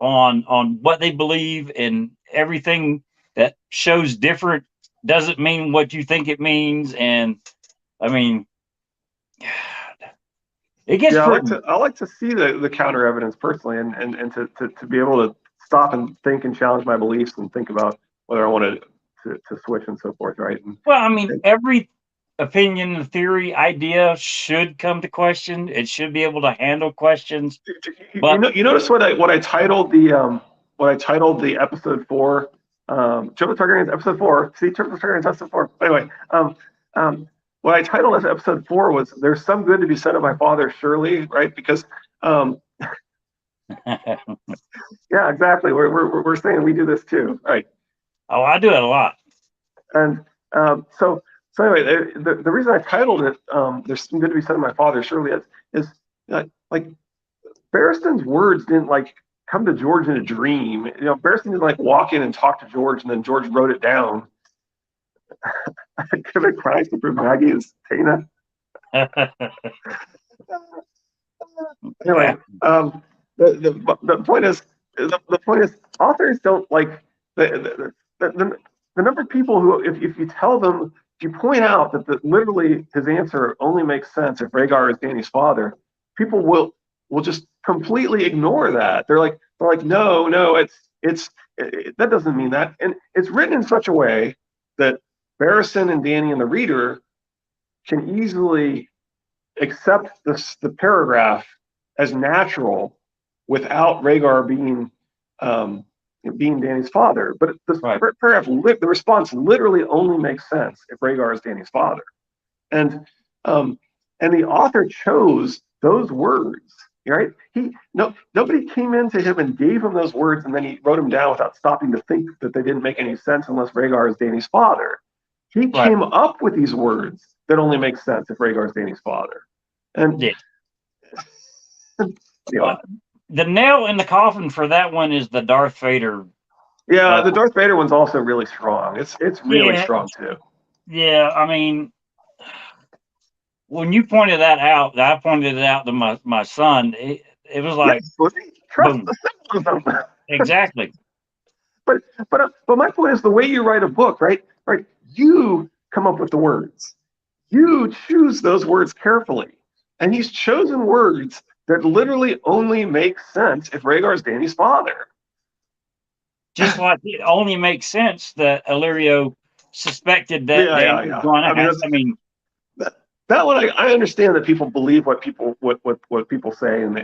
on what they believe, and everything that shows different doesn't mean what you think it means. And I mean, it gets.
Yeah, I like to see the counter evidence personally, and to be able to stop and think and challenge my beliefs and think about whether I want to switch and so forth, right?
Well, I mean, every opinion, theory, idea should come to question. It should be able to handle questions. But
you notice what I titled the episode 4, Triple Targaryen's episode 4. See, Triple Targaryen's episode 4. Anyway, what I titled as episode 4 was "There's some good to be said of my father, surely," right? Because yeah, exactly. We're saying we do this too, right?
Oh, I do it a lot.
And so anyway, the reason I titled it "There's some good to be said of my father, surely," is like Barristan's words didn't like come to George in a dream. You know, Barristan didn't like walk in and talk to George, and then George wrote it down. Could have cried to prove Maggie is Tana. Anyway, the point is the point is, authors don't like the number of people who, if you tell them, if you point out that literally his answer only makes sense if Rhaegar is Dany's father, people will just completely ignore that. They're like, no, that doesn't mean that, and it's written in such a way that Barristan and Dany and the reader can easily accept the paragraph as natural without Rhaegar being Dany's father. But the paragraph, the response literally only makes sense if Rhaegar is Dany's father, and the author chose those words. Right? Nobody came into him and gave him those words, and then he wrote them down without stopping to think that they didn't make any sense unless Rhaegar is Dany's father. He came up with these words that only make sense if Rhaegar is Dany's father. And
the nail in the coffin for that one is the Darth Vader.
Yeah, the Darth Vader one's also really strong. It's really strong too.
Yeah, I mean, when you pointed that out, I pointed it out to my son. It was like,
trust the symbolism.
Exactly.
But my point is, the way you write a book, right? You come up with the words. You choose those words carefully, and he's chosen words that literally only make sense if Rhaegar is Dany's father.
Just like it only makes sense that Illyrio suspected that Dany was going to. I mean,
that one I understand that people believe what people say, and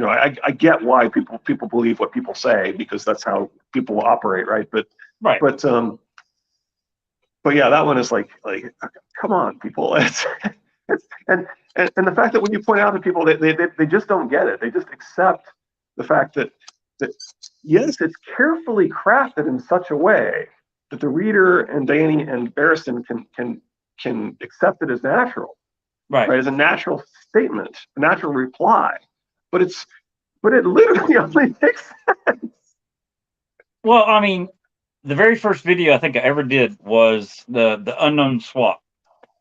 I get why people believe what people say, because that's how people operate, right? But yeah, that one is like come on, people. And the fact that when you point out to people, they just don't get it. They just accept the fact that yes, it's carefully crafted in such a way that the reader and Dany and Barristan can accept it as natural, right? As a natural statement, a natural reply. But it literally only makes sense.
Well, I mean, the very first video I think I ever did was the Unknown Swap.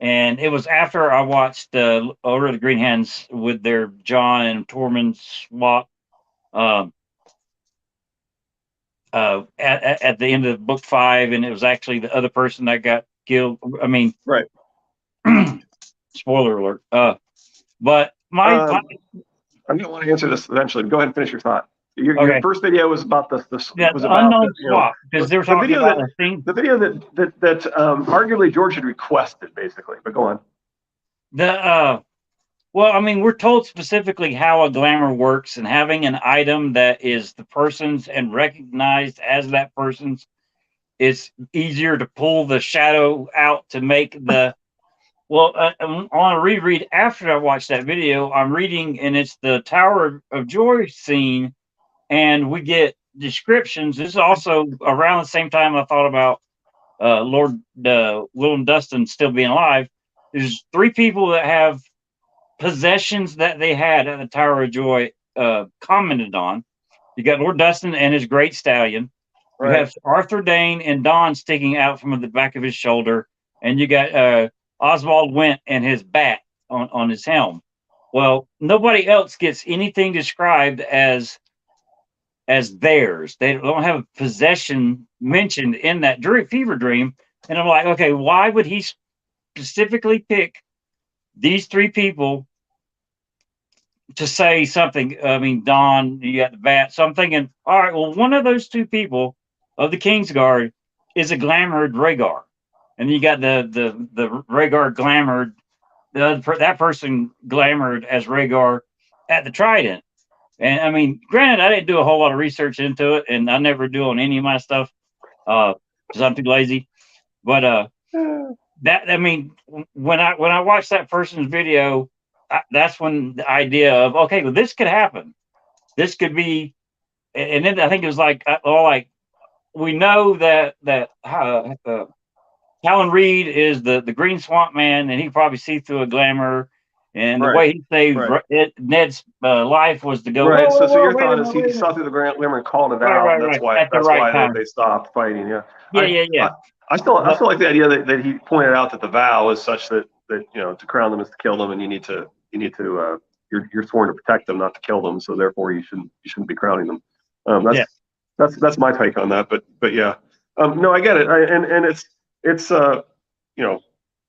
And it was after I watched Order of the Green Hands with their Jon and Tormund swap at the end of book 5, and it was actually the other person that got killed. I mean,
right.
Spoiler alert. But
I'm going to want to answer this eventually. Go ahead and finish your thought. Your first video was about this was about
Unknown Swap, because they were talking about
the video that arguably George had requested, basically. But go on.
Well, I mean, we're told specifically how a glamour works, and having an item that is the person's and recognized as that person's, it's easier to pull the shadow out to make the. Well, on a reread after I watched that video, I'm reading, and it's the Tower of Joy scene. And we get descriptions. This is also around the same time I thought about Lord Willem Dustin still being alive. There's 3 people that have possessions that they had at the Tower of Joy commented on. You got Lord Dustin and his great stallion. You have Arthur Dayne and Don sticking out from the back of his shoulder. And you got Oswald Went and his bat on his helm. Well, nobody else gets anything described as theirs. They don't have a possession mentioned in that fever dream. And I'm like, okay, why would he specifically pick these 3 people to say something? I mean, Don, you got the bat. So I'm thinking, all right, well, one of those 2 people of the Kingsguard is a glamoured Rhaegar. And you got the Rhaegar glamoured, that person glamoured as Rhaegar at the Trident. And I mean, granted, I didn't do a whole lot of research into it, and I never do on any of my stuff because I'm too lazy. But that, I mean, when I watched that person's video, that's when the idea of, okay, well, this could happen. This could be, and then I think it was like we know that Howland Reed is the Green Swamp Man, and he probably see through a glamour. And the way he saved Ned's life was to go.
Right. So your thought is he saw through the glimmer and called it out. That's why they stopped fighting. Yeah.
Yeah.
I still like the idea that he pointed out that the vow is such that to crown them is to kill them, and you're sworn to protect them, not to kill them. So therefore, you shouldn't be crowning them. That's
Yeah.
that's my take on that. But yeah, no, I get it. And it's you know,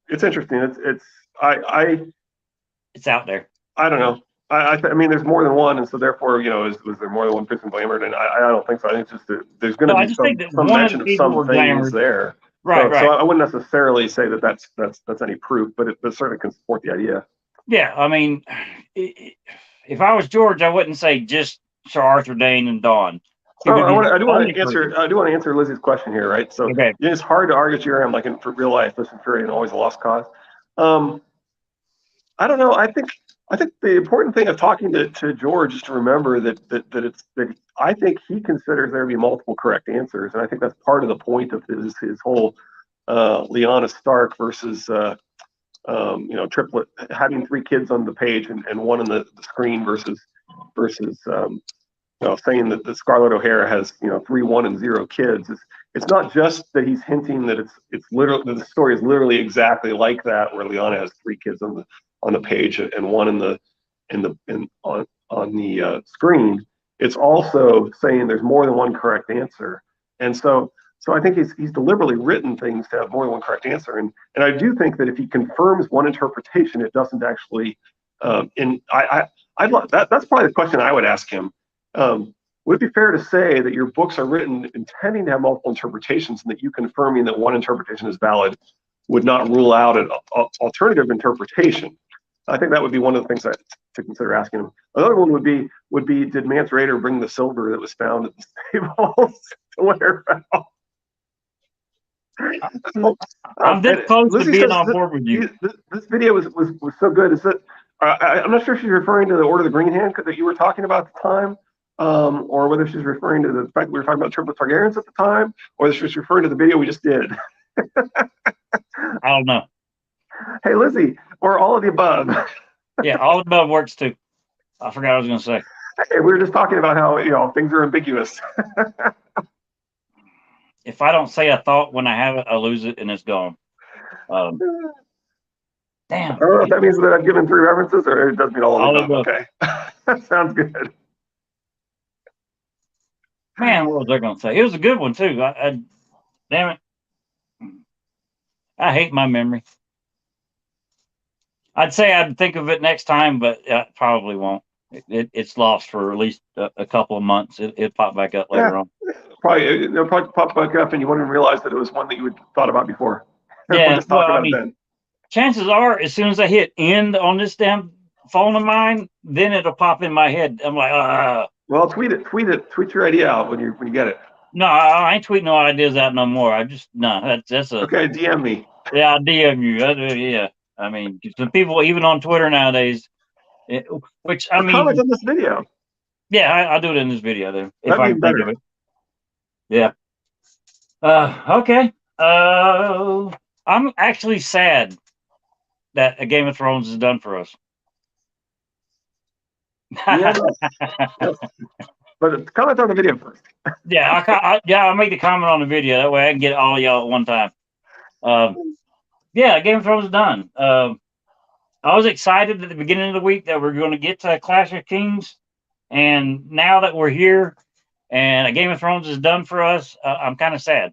it's interesting. I
It's out there.
I don't know. I mean, there's more than one, and so therefore, was there more than one person glamored? And I don't think so. I think it's just that there's going
No,
to
I
be
just think that
some
one of the
mention of
people
some
were
things
glamored.
there.
Right,
So
right.
I wouldn't necessarily say that that's any proof, but it certainly can support the idea.
Yeah, I mean, if I was George, I wouldn't say just Sir Arthur Dane and Dawn. He
So
would be the
I do want
only
to answer
person.
Lizzie's question here, right? So
Okay.
it's hard to argue GRM like in real life. Listen, Fury and always a lost cause. I don't know. I think the important thing of talking to George is to remember that I think he considers there to be multiple correct answers, and I think that's part of the point of his whole Lyanna Stark versus triplet, having three kids on the page and one on the screen versus saying that the Scarlett O'Hara has 3, 1, and 0 kids. It's not just that he's hinting that it's literally that the story is literally exactly like that, where Lyanna has 3 kids on the page and one on the screen. It's also saying there's more than one correct answer, and so I think he's deliberately written things to have more than one correct answer, and I do think that if he confirms one interpretation, it doesn't actually. That's probably the question I would ask him. Would it be fair to say that your books are written intending to have multiple interpretations, and that you confirming that one interpretation is valid would not rule out an alternative interpretation? I think that would be one of the things to consider asking him. Another one would be did Mance Rayder bring the silver that was found at the stables to wear out?
I'm this close to
Lizzie
being
says
on board with you.
this video was so good. Is that I'm not sure if she's referring to the Order of the Green Hand that you were talking about at the time, or whether she's referring to the fact that we were talking about triplet Targaryens at the time, or whether she's referring to the video we just did.
I don't know.
Hey, Lizzie, or all of the above.
Yeah, all above works too. I forgot what I was going to say.
Hey, we were just talking about how things are ambiguous.
If I don't say a thought when I have it, I lose it and it's gone. Damn.
I don't know if that means that I've given 3 references, or it does mean all of the above. Okay, that sounds good.
Man, what was I going to say? It was a good one too. Damn it. I hate my memory. I'd say I'd think of it next time, but I probably won't. It's lost for at least a couple of months. It'll pop back up later on.
It'll probably pop back up, and you won't even realize that it was one that you had thought about before.
Yeah,
we'll just talk about it then.
Chances are, as soon as I hit end on this damn phone of mine, then it'll pop in my head. I'm like,
Well, tweet your idea out when you get it.
No, I ain't tweeting no ideas out no more. That's a
okay. DM me.
Yeah, I'll DM you. Yeah, I mean, some people even on Twitter nowadays, which I mean,
comment on this video.
Yeah, I'll do it in this video then if I can think of it. Yeah. Okay. I'm actually sad that a Game of Thrones is done for us.
Yeah, but comment on the video first.
I'll make the comment on the video. That way I can get all y'all at one time. Yeah, Game of Thrones is done. I was excited at the beginning of the week that we're going to get to Clash of Kings, and now that we're here and a Game of Thrones is done for us, I'm kind of sad.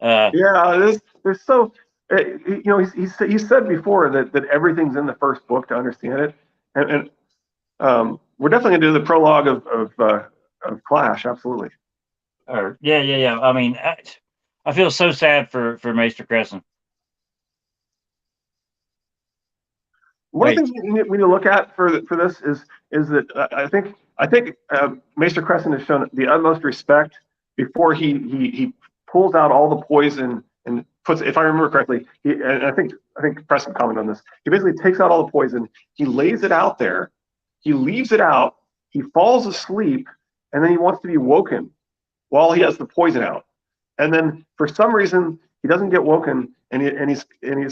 There's so he said before that everything's in the first book to understand it, and we're definitely gonna do the prologue of Clash, absolutely.
Yeah. I mean, I feel so sad for Maester Crescent.
One of the things we need to look at for this is that I think Maester Crescent has shown the utmost respect before he pulls out all the poison and puts. If I remember correctly, and I think Preston commented on this. He basically takes out all the poison. He lays it out there. He leaves it out. He falls asleep, and then he wants to be woken while he has the poison out. And then for some reason he doesn't get woken, and he's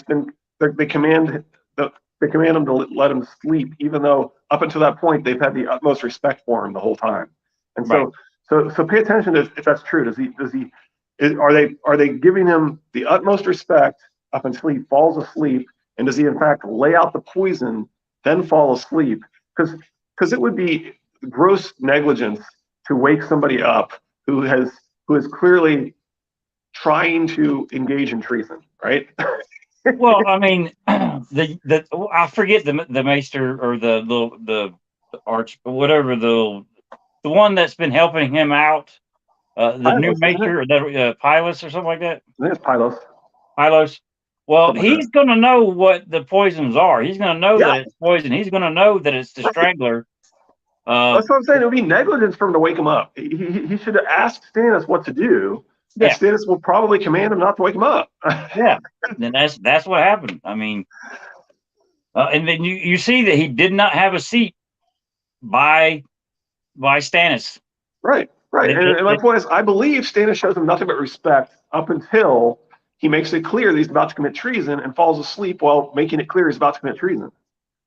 been they command him to let him sleep, even though up until that point they've had the utmost respect for him the whole time. And so pay attention if that's true. Are they giving him the utmost respect up until he falls asleep, and does he in fact lay out the poison then fall asleep? Because it would be gross negligence to wake somebody up who is clearly trying to engage in treason, right?
Well, I mean, I forget the maester or the arch, whatever, the one that's been helping him out, the new
Pylos, isn't it?
maester, that Pylos or something like that.
I think it's Pylos.
Pylos. Well,
Something like
he's going to know what the poisons are. He's going to know
that.
that
Yeah,
it's poison. He's going to know that it's the
right.
strangler.
That's what I'm saying. It would be negligence for him to wake him up. He should have asked Stannis what to do, and
Yeah,
Stannis will probably command him not to wake him up.
yeah. Then that's what happened. I mean, and then you see that he did not have a seat by Stannis.
Right, right. And my point is, I believe Stannis shows him nothing but respect up until he makes it clear that he's about to commit treason and falls asleep while making it clear he's about to commit treason.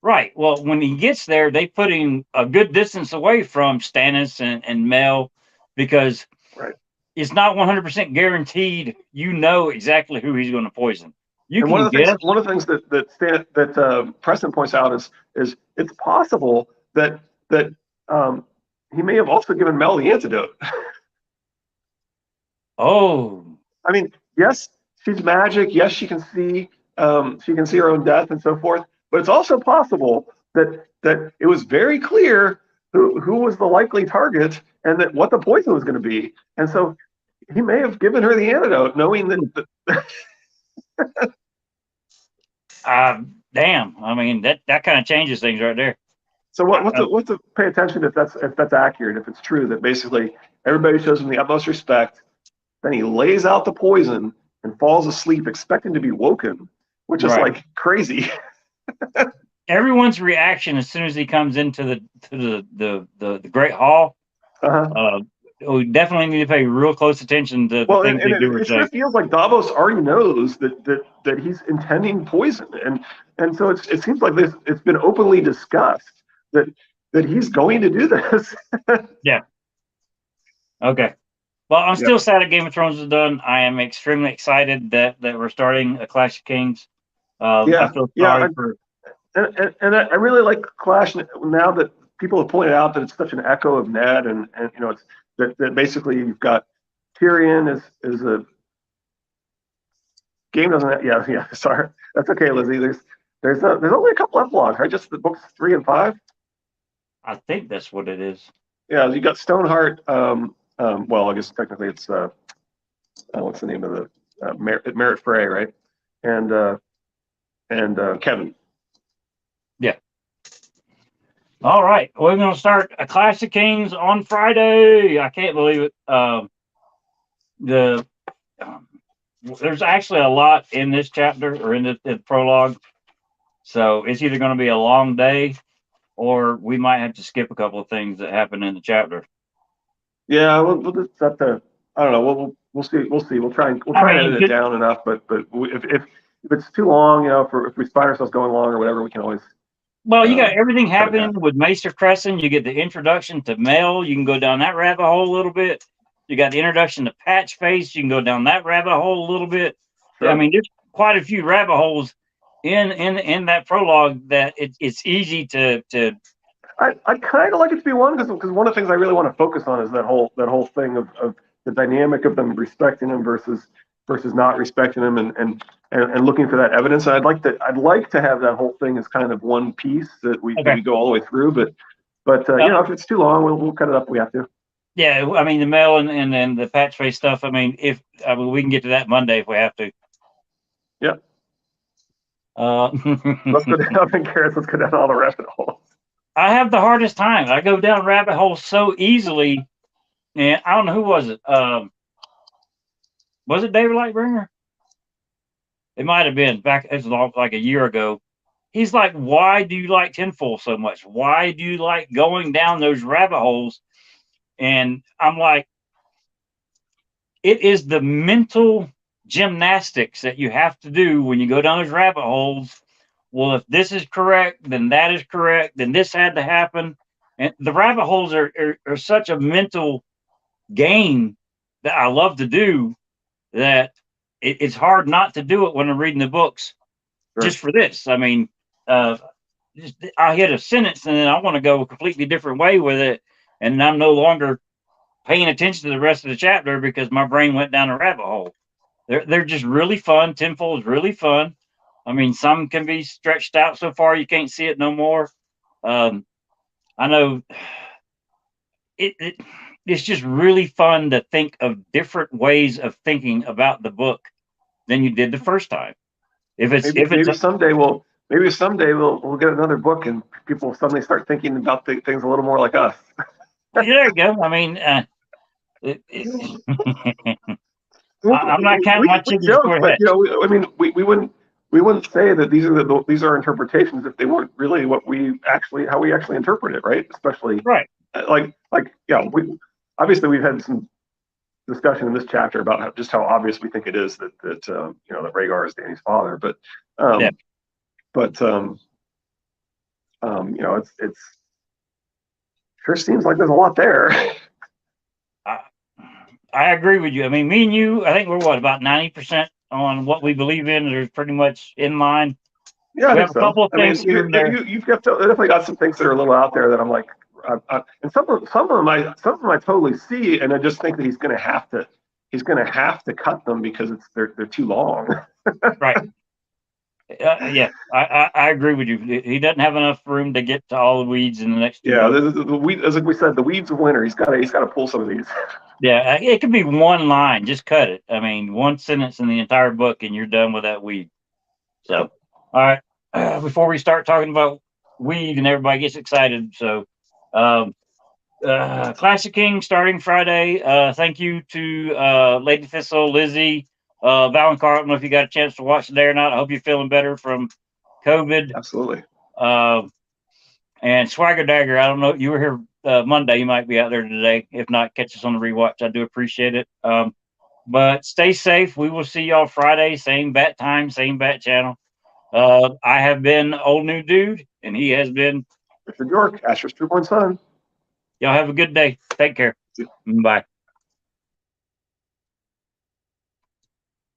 Right. Well, when he gets there, they put him a good distance away from Stannis and Mel, because
right.
It's not 100% guaranteed. You know exactly who he's going to poison. You
and
can guess.
One of the things that Preston points out is it's possible that he may have also given Mel the antidote.
Oh.
I mean, yes, she's magic. Yes, she can see her own death and so forth. But it's also possible that it was very clear who was the likely target and that what the poison was going to be. And so he may have given her the antidote, knowing that.
Damn. I mean, that kind of changes things right there.
So what's to pay attention if that's accurate, if it's true that basically everybody shows him the utmost respect, then he lays out the poison and falls asleep expecting to be woken, which is like crazy.
Everyone's reaction as soon as he comes into the Great Hall. We definitely need to pay real close attention to the things they do or say.
It sure feels like Davos already knows that he's intending poison, and so it seems like it's been openly discussed that he's going to do this.
Yeah. Okay. Well, I'm still sad that Game of Thrones is done. I am extremely excited that we're starting A Clash of Kings. I feel sorry for.
And I really like Clash now that people have pointed out that it's such an echo of Ned, and it's that basically you've got Tyrion is a game doesn't. Yeah. Sorry, that's okay, Lizzie. There's only a couple epilogues, right? Just the books 3 and 5.
I think that's what it is.
Yeah, you got Stoneheart. Well, I guess technically it's what's the name of the Merritt Frey, right? And Kevin.
Yeah. All right, we're going to start A Clash of Kings on Friday. I can't believe it. There's actually a lot in this chapter or in the prologue, so it's either going to be a long day, or we might have to skip a couple of things that happen in the chapter.
Yeah, we'll just have to. I don't know. We'll see. We'll try and edit it down enough. But if it's too long, if we find ourselves going long or whatever, we can always.
Well, you got everything happening with Maester Crescent. You get the introduction to Mel. You can go down that rabbit hole a little bit. You got the introduction to Patchface. You can go down that rabbit hole a little bit. Sure. I mean, there's quite a few rabbit holes in that prologue that it's easy to.
I kind of like it to be one because one of the things I really want to focus on is that whole thing of the dynamic of them respecting him versus not respecting him and looking for that evidence. And I'd like to have that whole thing as kind of one piece that we go all the way through. But if it's too long, we'll cut it up. We have to.
Yeah, I mean the Mel and then the Patchface stuff. I mean, we can get to that Monday if we have to.
Yeah. Let's go down Carrots. Let's go down all the rabbit holes.
I have the hardest time. I go down rabbit holes so easily, and I don't know who was it. Was it David Lightbringer? It might have been back. It's like a year ago. He's like, "Why do you like tinfoil so much? Why do you like going down those rabbit holes?" And I'm like, it is the mental gymnastics that you have to do when you go down those rabbit holes. Well, if this is correct, then that is correct. Then this had to happen. And the rabbit holes are such a mental game that I love to do that it's hard not to do it when I'm reading the books. Sure. Just for this. I mean, I hit a sentence and then I want to go a completely different way with it. And I'm no longer paying attention to the rest of the chapter because my brain went down a rabbit hole. They're just really fun. Tenfold is really fun. I mean, some can be stretched out so far you can't see it no more. I know it's just really fun to think of different ways of thinking about the book than you did the first time.
Maybe someday we'll get another book and people will suddenly start thinking about things a little more like us.
There you go. I mean, I'm not counting my chickens
joke,
before
but
hatch.
we wouldn't say that these are interpretations if they weren't really how we actually interpret it, right? Especially
Right.
Obviously we've had some discussion in this chapter about just how obvious we think it is that Rhaegar is Dany's father, but it's sure seems like there's a lot there.
I agree with you. I mean, me and you, I think we're about 90% on what we believe in. There's pretty much in line.
Yeah,
we have a couple of things here and there.
You've definitely got some things that are a little out there that I'm like, and some of them I totally see, and I just think that he's going to have to cut them because they're too long.
Right. Yeah, I agree with you. He doesn't have enough room to get to all the weeds in the next.
Yeah, the weed, as we said, the weeds of winter. He's got to pull some of these.
Yeah, it could be one line. Just cut it. I mean, one sentence in the entire book, and you're done with that weed. So, all right. Before we start talking about weed and everybody gets excited, so Classic King starting Friday. Thank you to Lady Thistle, Lizzie, Valencar. I don't know if you got a chance to watch today or not. I hope you're feeling better from COVID.
Absolutely.
And Swagger Dagger, I don't know. You were here Monday. You might be out there today. If not, catch us on the rewatch. I do appreciate it. But stay safe. We will see y'all Friday. Same bat time, same bat channel. I have been Old New Dude, and he has been
Richard York, Asher's 2.7.
Y'all have a good day. Take care. Bye.